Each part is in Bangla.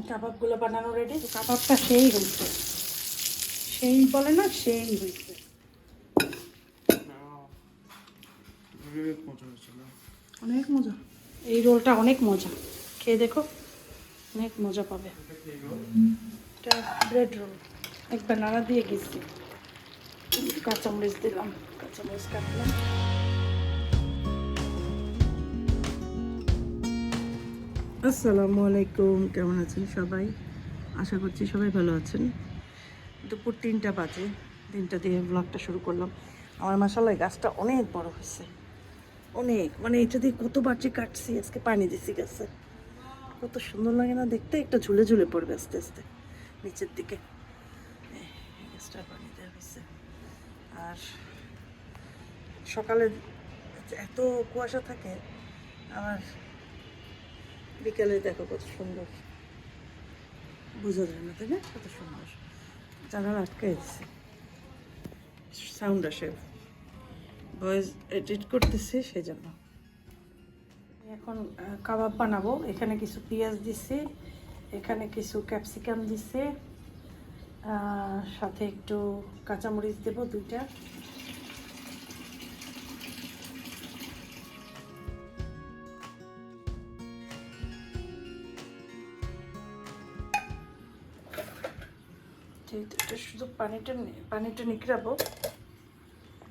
কাবাবগুলো বানানো রেডি। কাবাবটা সেই হয়েছে, সেই বলে না, সেই হয়েছে। অনেক মজা, এই রোলটা অনেক মজা, খেয়ে দেখো, অনেক মজা পাবে। এটা ব্রেড রোল, একবার নাড়া দিয়ে গেছি, কাঁচামরিচ দিলাম, কাঁচামরিচ কাটলাম। আসসালামু আলাইকুম, কেমন আছেন সবাই? আশা করছি সবাই ভালো আছেন। দুপুর 3টা বাজে, 3টা দিয়ে ব্লগটা শুরু করলাম। আমার মাশাআল্লাহ গাছটা অনেক বড় হয়েছে, অনেক, মানে এটা দিয়ে কতবার যে কাটছি, আজকে পানি দিছি গাছে, কত সুন্দর লাগে না দেখতে। একটা ঝুলে ঝুলে পড়বে আস্তে আস্তে নিচের দিকে। গাছটা পানি দেওয়া হয়েছে। আর সকালে এত কুয়াশা থাকে, আমার বিকেলে দেখো কত সুন্দর, বোঝা যায় না তাই না, কত সুন্দর। জানালা আটকে দিচ্ছে, সাউন্ড আসে, ভয়েস এডিট করতেছি সেই জন্য। এখন কাবাব বানাবো। এখানে কিছু পেঁয়াজ দিছি, এখানে কিছু ক্যাপসিকাম দিছে, সাথে একটু কাঁচামরিচ দেবো 2টা। এটা শুধু পানিটা নিকড়াবো,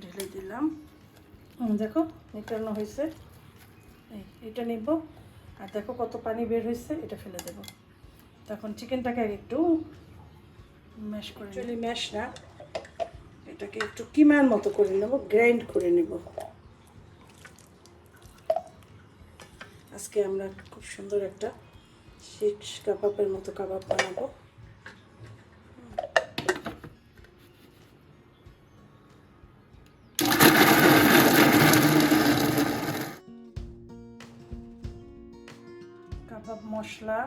ঢেলে দিলাম। দেখো নিকড়ানো হয়েছে, এটা নিব। আর দেখো কত পানি বের হয়েছে, এটা ফেলে দেবো। তখন চিকেনটাকে একটু ম্যাশ করে, অ্যাকচুয়ালি ম্যাশ না, এটাকে একটু কিমার মতো করে নেব, গ্রাইন্ড করে নেব। আজকে আমরা খুব সুন্দর একটা শিশ কাবাবের মতো কাবাব বানাবো। কাবাব মশলা,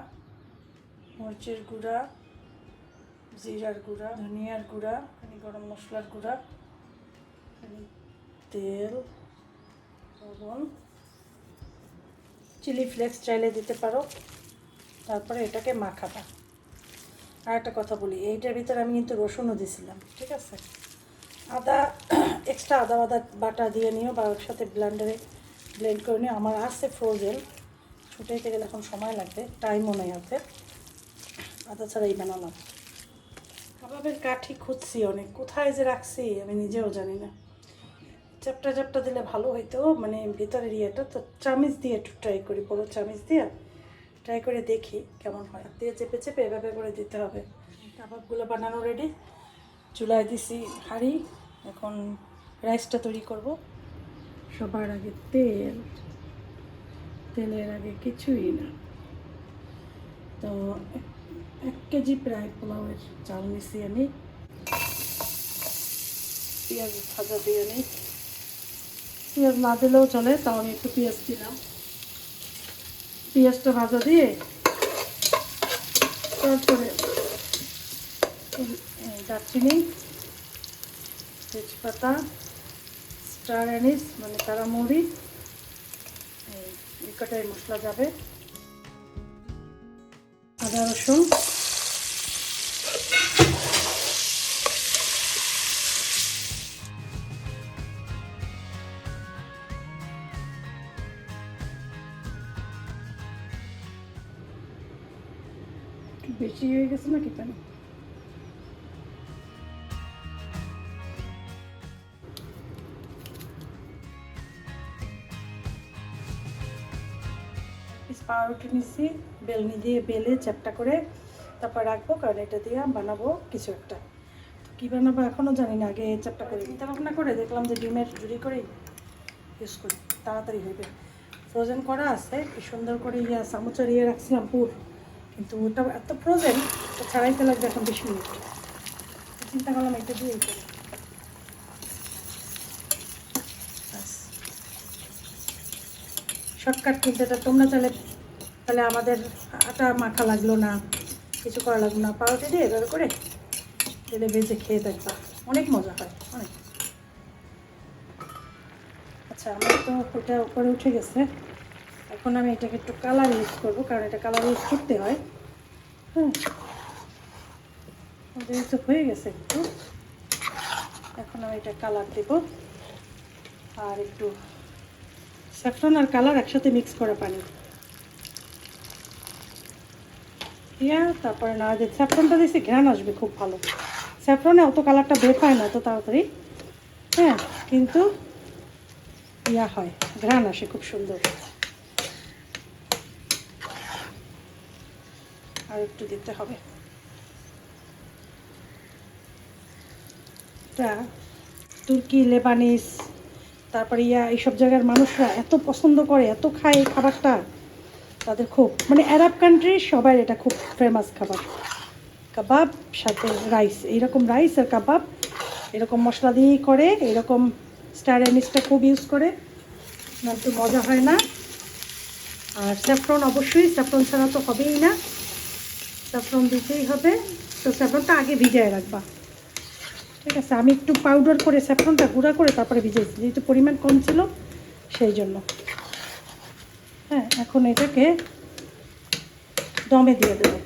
মরিচের গুঁড়া, জিরার গুঁড়া, ধনিয়ার গুঁড়া, গরম মশলার গুঁড়া, তেল, লবণ, চিলি ফ্লেক্স চাইলে দিতে পারো। তারপরে এটাকে মাখাবা। আর একটা কথা বলি, এইটার ভিতরে আমি কিন্তু রসুনও দিয়েছিলাম, ঠিক আছে? আদা, এক্সট্রা আদা বাটা দিয়ে নিও, বা ওর সাথে ব্লেন্ডারে ব্লেন্ড করে নিও। আমার আছে ফ্রোজেন, ছুটাইতে গেলে এখন সময় লাগবে, টাইমও নেই হাতে, আদা ছাড়াই বানালাম। কাবাবের কাঠি খুঁজছি অনেক, কোথায় যে রাখছি আমি নিজেও জানি না। চ্যাপটা চ্যাপটা দিলে ভালো হইতো, মানে ভিতরের ইয়েটা। তো চামিচ দিয়ে একটু ট্রাই করি, বড়ো চামিচ দিয়ে ট্রাই করে দেখি কেমন হয়। দিয়ে চেপে চেপে এভাবে করে দিতে হবে। কাবাবগুলো বানানো রেডি, চুলায় দিছি হাঁড়ি। এখন রাইসটা তৈরি করব। সবার আগে তেলের আগে কিছুই না। তো 1 কেজি প্রায় পোলাওয়ের চাল নিছি আমি। পেঁয়াজ ভাজা দিয়ে নিই, পেঁয়াজ না দিলেও চলে, তাও আমি একটু পেঁয়াজ দিলাম। পেঁয়াজটা ভাজা দিয়ে তারপরে দারচিনি, তেজপাতা, স্টার অ্যানিস মানে কারামরি, এই কটাই মশলা যাবে, আদা রসুন, বেশি হয়ে গেছে নাকি পানি? পাউরুটি নিচ্ছি, বেলনি দিয়ে বেলে চ্যাপটা করে তারপর রাখবো, কারণ এটা দিয়ে বানাবো কিছু একটা। তো কী বানাবো এখনও জানি না, আগে চ্যাপটা করে চিন্তা ভাবনা করে দেখলাম যে ডিমের ঝুড়ি করেই ইউজ করি, তাড়াতাড়ি হইবে। ফ্রোজেন করা আছে, কি সুন্দর করে চামচের রাখছিলাম পুর, কিন্তু ওটা এত ফ্রোজেন, তো ছাড়াইতে লাগবে এখন 20 মিনিট। চিন্তা করলাম এটা দিয়েই করি। শর্টকাট কিন্তু এটা, তোমরা তাহলে আমাদের আটা মাখা লাগলো না, কিছু করা লাগলো না, পাউরুটি দিয়ে এভাবে করে তেলে ভেজে খেয়ে দেখবা, অনেক মজা হয়, অনেক। আচ্ছা, আমার তো ওটা উপরে উঠে গেছে। এখন আমি এটাকে একটু কালার ইউজ করবো, কারণ এটা কালার ইউজ করতে হয়। হ্যাঁ, যেহেতু হয়ে গেছে একটু, এখন আমি এটা কালার দেব, আর একটু স্যাফরন আর কালার একসাথে মিক্স করা পানি দিয়া তারপরে না যে স্যাফরনটা দিয়েছি, ঘ্রাণ আসবে খুব ভালো। স্যাফরনে অত কালারটা বের হয় না এত তাড়াতাড়ি, হ্যাঁ, কিন্তু হয়, ঘ্রাণ আসে খুব সুন্দর। আর একটু দিতে হবে। এটা তুর্কি, লেবানিস, তারপরে এইসব জায়গার মানুষরা এত পছন্দ করে, এত খায় এই খাবারটা, তাদের খুব মানে আরব কান্ট্রির সবাই এটা খুব ফেমাস খাবার। কাবাব সাথে রাইস, এইরকম রাইস আর কাবাব এরকম মশলা দিয়েই করে, এরকম স্টার অ্যানিসটা খুব ইউজ করে, না তো মজা হয় না। আর স্যাফরন অবশ্যই, স্যাফরন ছাড়া তো হবেই না, স্যাফরন দিতেই হবে। তো স্যাফরনটা আগে ভিজিয়ে রাখবা, ঠিক আছে? আমি একটু পাউডার করে স্যাফরনটা গুঁড়া করে তারপরে ভিজিয়েছি, যেহেতু পরিমাণ কম ছিল সেই জন্য। হ্যাঁ, এখন এটাকে দমে দিয়ে দেবো।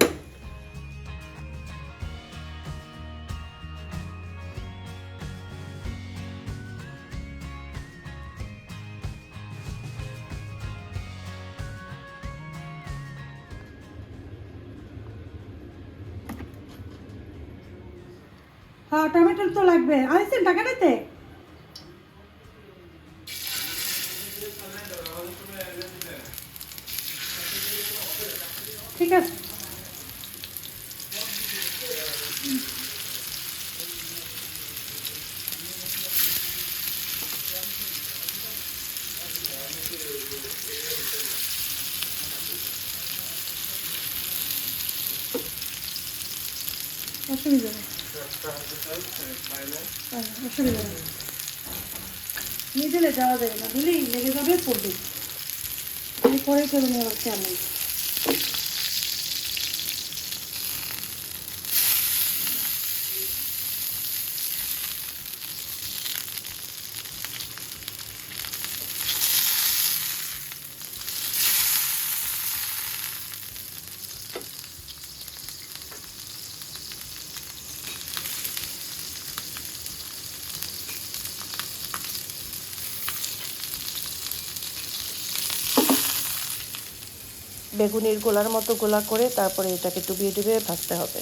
হ্যাঁ, টমেটো তো লাগবে। আইসেন টাকা নিতে? ঠিক আছে। অসুবিধা নেই, অসুবিধা নেই। নিয়ে দিলে যাওয়া যাবে না, দিলেই লেগে যাবে, পড়বে। আমি পরে করে নিয়ে আবার কেমন। বেগুনির গোলার মতো গোলা করে তারপরে এটাকে ডুবিয়ে ডুবিয়ে ভাজতে হবে।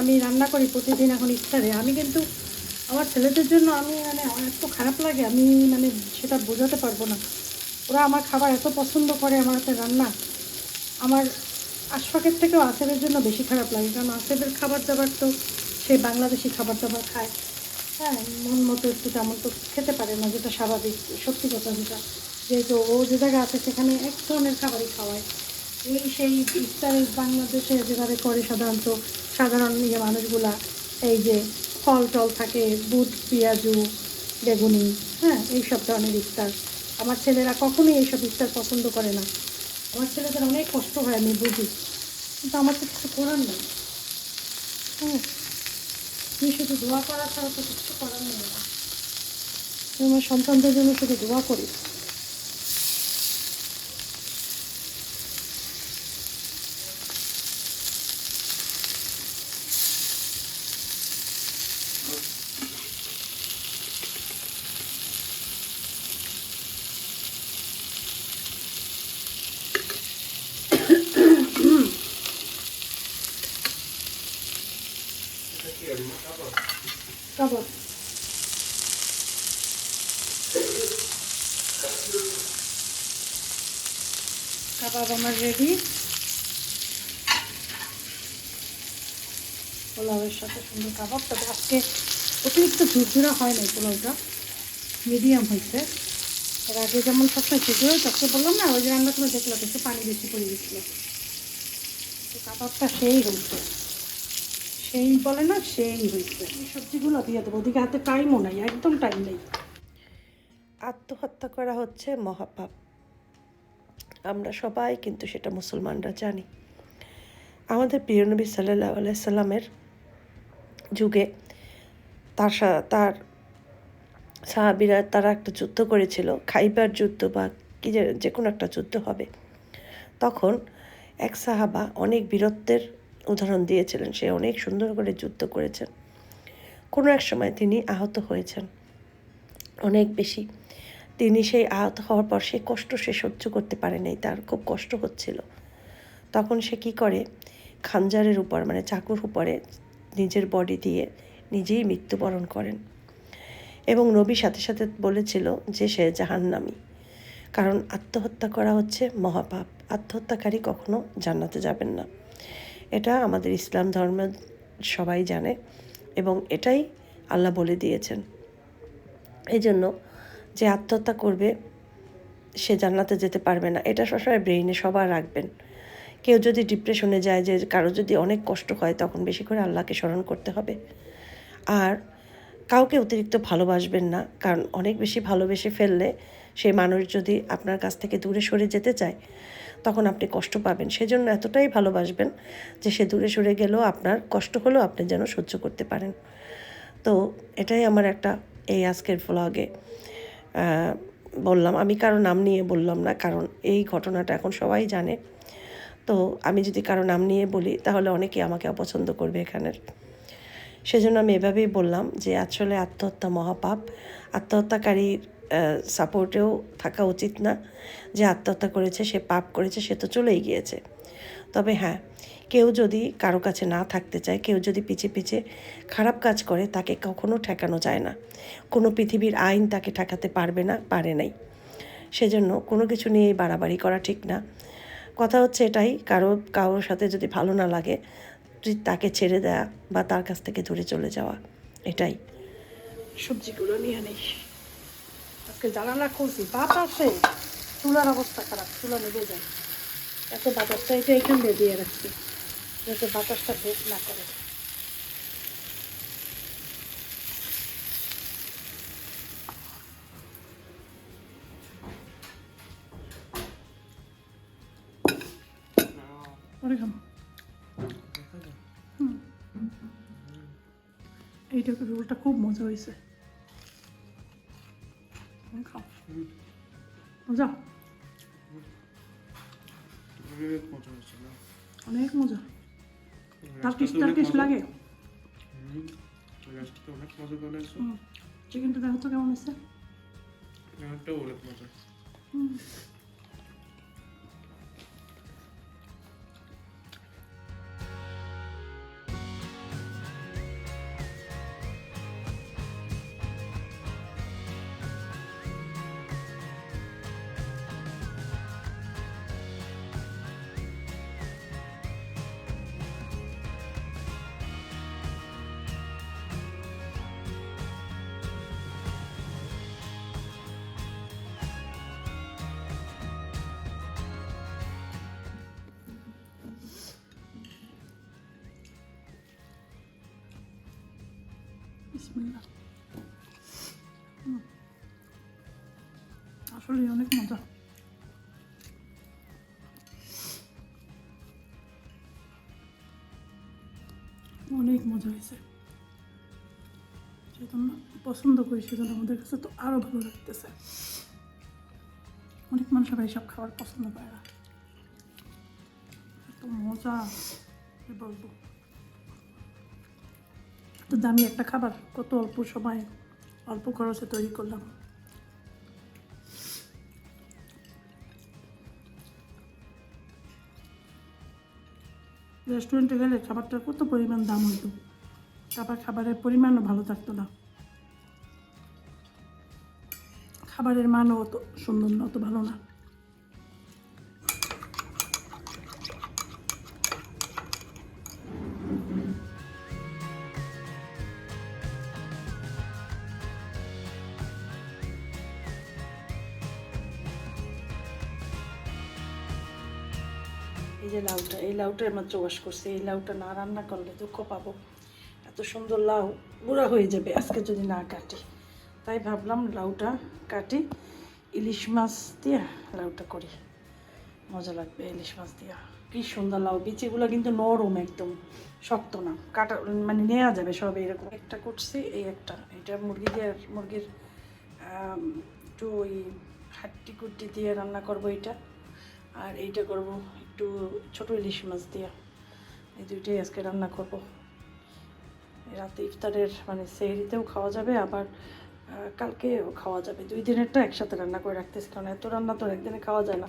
আমি রান্না করি প্রতিদিন এখন ইফতারে, আমি কিন্তু আমার ছেলেদের জন্য আমি মানে আমার এত খারাপ লাগে, আমি মানে সেটা বোঝাতে পারবো না। ওরা আমার খাবার এত পছন্দ করে, আমার হাতে রান্না। আমার আশফাকের থেকেও আসেফের জন্য বেশি খারাপ লাগে, কারণ আসেফের খাবার দাবার তো সে বাংলাদেশি খাবার দাবার খায়, হ্যাঁ, মন মতো একটু তেমন তো খেতে পারে না, যেটা স্বাভাবিক, সত্যি কথা যেটা। যেহেতু ও যে জায়গায় আছে সেখানে এক ধরনের খাবারই খাওয়ায়। সেই ইফতারে বাংলাদেশে যেভাবে করে সাধারণত সাধারণ মানুষগুলা, এই যে ফল টল থাকে, বুট, পেঁয়াজু, বেগুনি, হ্যাঁ, এইসব ধরনের ইফতার। আমার ছেলেরা কখনোই এইসব ইফতার পছন্দ করে না। আমার ছেলেদের অনেক কষ্ট হয়, আমি বুঝি, কিন্তু আমার তো কিছু করার নেই। হ্যাঁ, তুমি শুধু দোয়া করা ছাড়া তো কিছু করার নেই। আমার সন্তানদের জন্য শুধু দোয়া করি। কাবাব কাবাব আমার রেডি, পোলাওয়ের সাথে সুন্দর কাবাব। তবে আজকে অতিরিক্ত ঝুরঝুরা হয় নাই, পোলাওটা মিডিয়াম হয়েছে। এর আগে যেমন সবসময় ঝুরঝুরা চককে বললাম না, ওই যে রান্নার সময় দেখলাম একটু পানি বেশি পড়ে গেছিলো। তো কাবাবটা সেই হয়েছে, সেই বলে না, সেই হয়েছে। এই সবজিগুলো দিয়ে দেবো, ওদিকে হাতে টাইমও নাই, একদম টাইম নেই। আত্মহত্যা করা হচ্ছে মহাপাপ, আমরা সবাই কিন্তু সেটা মুসলমানরা জানি। আমাদের প্রিয় নবী সাল্লাল্লাহু আলাইহি সাল্লামের যুগে তার সাহাবীরা তারা একটা যুদ্ধ করেছিল, খাইবার যুদ্ধ বা কি যে কোনো একটা যুদ্ধ হবে। তখন এক সাহাবা অনেক বীরত্বের উদাহরণ দিয়েছিলেন, সে অনেক সুন্দর করে যুদ্ধ করেছেন। কোনো এক সময় তিনি আহত হয়েছেন অনেক বেশি। তিনি সেই আহত হওয়ার পর সেই কষ্ট সে সহ্য করতে পারে নাই, তার খুব কষ্ট হচ্ছিল। তখন সে কী করে, খাঞ্জারের উপর মানে চাকুর উপরে নিজের বডি দিয়ে নিজেই মৃত্যুবরণ করেন। এবং নবী সাথে সাথে বলেছিল যে সে জাহান্নামী, কারণ আত্মহত্যা করা হচ্ছে মহাপাপ। আত্মহত্যাকারী কখনো জান্নাতে যাবেন না, এটা আমাদের ইসলাম ধর্মের সবাই জানে এবং এটাই আল্লাহ বলে দিয়েছেন। এই জন্য যে আত্মহত্যা করবে সে জান্নাতে যেতে পারবে না, এটা সবসময় ব্রেইনে সবার রাখবেন। কেউ যদি ডিপ্রেশনে যায়, যে কারো যদি অনেক কষ্ট হয়, তখন বেশি করে আল্লাহকে স্মরণ করতে হবে। আর কাউকে অতিরিক্ত ভালোবাসবেন না, কারণ অনেক বেশি ভালোবেসে ফেললে সেই মানুষ যদি আপনার কাছ থেকে দূরে সরে যেতে চায়, তখন আপনি কষ্ট পাবেন। সেজন্য এতটাই ভালোবাসবেন যে সে দূরে সরে গেলেও আপনার কষ্ট হলেও আপনি যেন সহ্য করতে পারেন। তো এটাই আমার একটা এই আজকের ভ্লগে বললাম। আমি কারো নাম নিয়ে বললাম না, কারণ এই ঘটনাটা এখন সবাই জানে। তো আমি যদি কারো নাম নিয়ে বলি তাহলে অনেকেই আমাকে অপছন্দ করবে এখানের। সেজন্য আমি এভাবেই বললাম যে আসলে আত্মহত্যা মহাপাপ। আত্মহত্যাকারীর সাপোর্টেও থাকা উচিত না। যে আত্মহত্যা করেছে সে পাপ করেছে, সে তো চলেই গিয়েছে। তবে হ্যাঁ, কেউ যদি কারো কাছে না থাকতে চায়, কেউ যদি পিছে পিছে খারাপ কাজ করে, তাকে কখনো ঠেকানো যায় না। কোনো পৃথিবীর আইন তাকে ঠেকাতে পারবে না, পারে নাই। সেজন্য কোনো কিছু নিয়েই বাড়াবাড়ি করা ঠিক না। কথা হচ্ছে এটাই, কারোর সাথে যদি ভালো না লাগে, তাকে ছেড়ে দেয়া বা তার কাছ থেকে দূরে চলে যাওয়া, এটাই। সবজিগুলো নিয়ে নেই। আজকে জানালা খুলছি, বাতাসে চুলার অবস্থা খারাপ, চুলা নেবে যায়। এত বাতাসটা এটা এখান দিয়ে রাখছি যাতে বাতাসটা বেশ না করে। এইটা রোলটা খুব মজা হয়েছে। খাও, মজা, অনেক মজা। টার্কিশ লাগে। চিকেনটা দেখো তো কেমন হয়েছে। বিসমিল্লাহ। আসলে অনেক মজা। অনেক মজা হয়েছে। সেজন্য পছন্দ করি, সেজন্য আমাদের কাছে তো আরো ভালো লাগতেছে। অনেক মানুষ এইসব খাবার পছন্দ করে না, এত মজা কি বলবো। তো দামি একটা খাবার, কত অল্প সময় অল্প খরচে তৈরি করলাম। রেস্টুরেন্টে গেলে খাবারটার কত পরিমাণ দাম হতো, তারপর খাবারের পরিমাণও ভালো থাকতো না, খাবারের মানও অত সুন্দর না, অত ভালো না। এই যে লাউটা, এই লাউটা মাত্র ওয়াশ করছি। এই লাউটা না রান্না করলে দুঃখ পাবো। এত সুন্দর লাউ বুড়া হয়ে যাবে আজকে যদি না কাটি। তাই ভাবলাম লাউটা কাটি, ইলিশ মাছ দিয়ে লাউটা করি, মজা লাগবে ইলিশ মাছ দিয়া। কি সুন্দর লাউ, বিচিগুলো কিন্তু নরম একদম, শক্ত না, কাটা মানে নেওয়া যাবে সব এরকম। একটা করছি, এই একটা, এটা মুরগির একটু ওই হাড্ডি কুড্ডি দিয়ে রান্না করব এটা, আর এইটা করব একটু ছোটো ইলিশ মাছ দিয়ে। এই দুইটাই আজকে রান্না করব। রাতে ইফতারের মানে সেহরিতেও খাওয়া যাবে, আবার কালকেও খাওয়া যাবে। 2 দিনেরটা একসাথে রান্না করে রাখতেছি, কারণ এত রান্না তো একদিনে খাওয়া যায় না।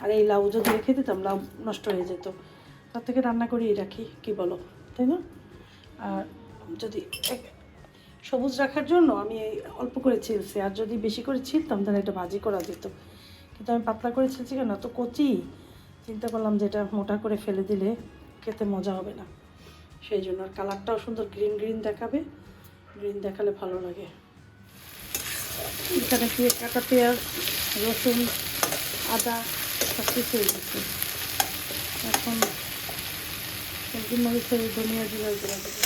আর এই লাউ যদি রেখে দিতাম লাউ নষ্ট হয়ে যেত, তার থেকে রান্না করেই রাখি, কি বলো, তাই না? আর যদি সবুজ রাখার জন্য আমি এই অল্প করে ছিলছি, আর যদি বেশি করে ছিলতাম তাহলে এটা ভাজি করা যেত, কিন্তু আমি পাতলা করে ছিলছি কেন, তো কচি, চিন্তা করলাম যে এটা মোটা করে ফেলে দিলে খেতে মজা হবে না, সেই জন্য। আর কালারটাও সুন্দর গ্রিন গ্রিন দেখাবে, গ্রিন দেখালে ভালো লাগে। এখানে দিয়ে কাটা পেঁয়াজ, রসুন, আদা সব কিছু হয়ে গেছে। এখন সবজি মরিচের ধনিয়া জিরা দেওয়া দেবে।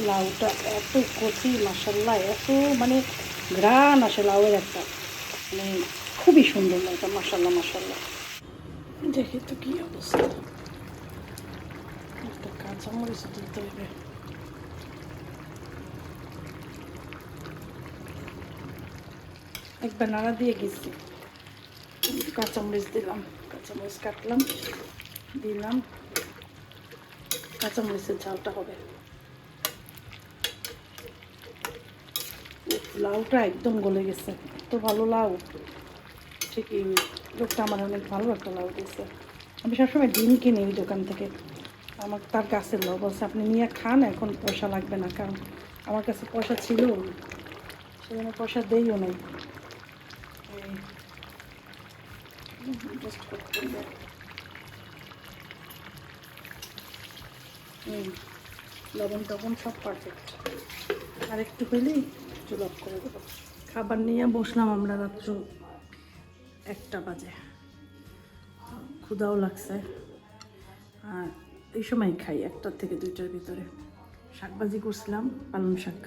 লাউটা এত কচি, মাসাল্লাহ, এত মানে ঘ্রাণ আসে লাউয়ের একটা, মানে খুবই সুন্দর লাউটা, মাসাল্লাহ মাসাল্লাহ। দেখি তো কি অবস্থা, একটা কাঁচামরিচ দিতে হবে। একবার নাড়া দিয়ে গেছি, কাঁচামরিচ দিলাম, কাঁচামরিচ কাটলাম, দিলাম, কাঁচামরিচের ঝালটা হবে। লাউটা একদম গলে গেছে, এত ভালো লাউ, ঠিকই লোকটা আমার অনেক ভালো একটা লাউ দিয়েছে। আমি সবসময় ডিম কিনি ওই দোকান থেকে, আমার তার গাছের লাউ, বলছে আপনি নিয়ে খান, এখন পয়সা লাগবে না, কারণ আমার কাছে পয়সা ছিল, সেজন্য পয়সা দেইও নাই। জাস্ট করতে হবে। লবণ টবণ সব পারফেক্ট, আর একটু হইলেই চুল অফ করে দেবো। খাবার নিয়ে বসলাম আমরা, রাত্র 1টা বাজে, ক্ষুধাও লাগছে, আর এই সময় খাই 1টা থেকে 2টার ভিতরে। শাকভাজি করছিলাম, পালং শাক,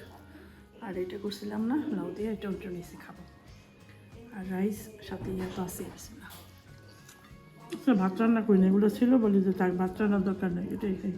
আর এটা করছিলাম না লাউ দিয়ে, এটা ওটা নিয়েছি খাবো, আর রাইস সাথে ইয়ে তো আছে। ভাত রান্না করি না, এগুলো ছিল বলি যে তার ভাত রান্নার দরকার নেই, এটাই খাই।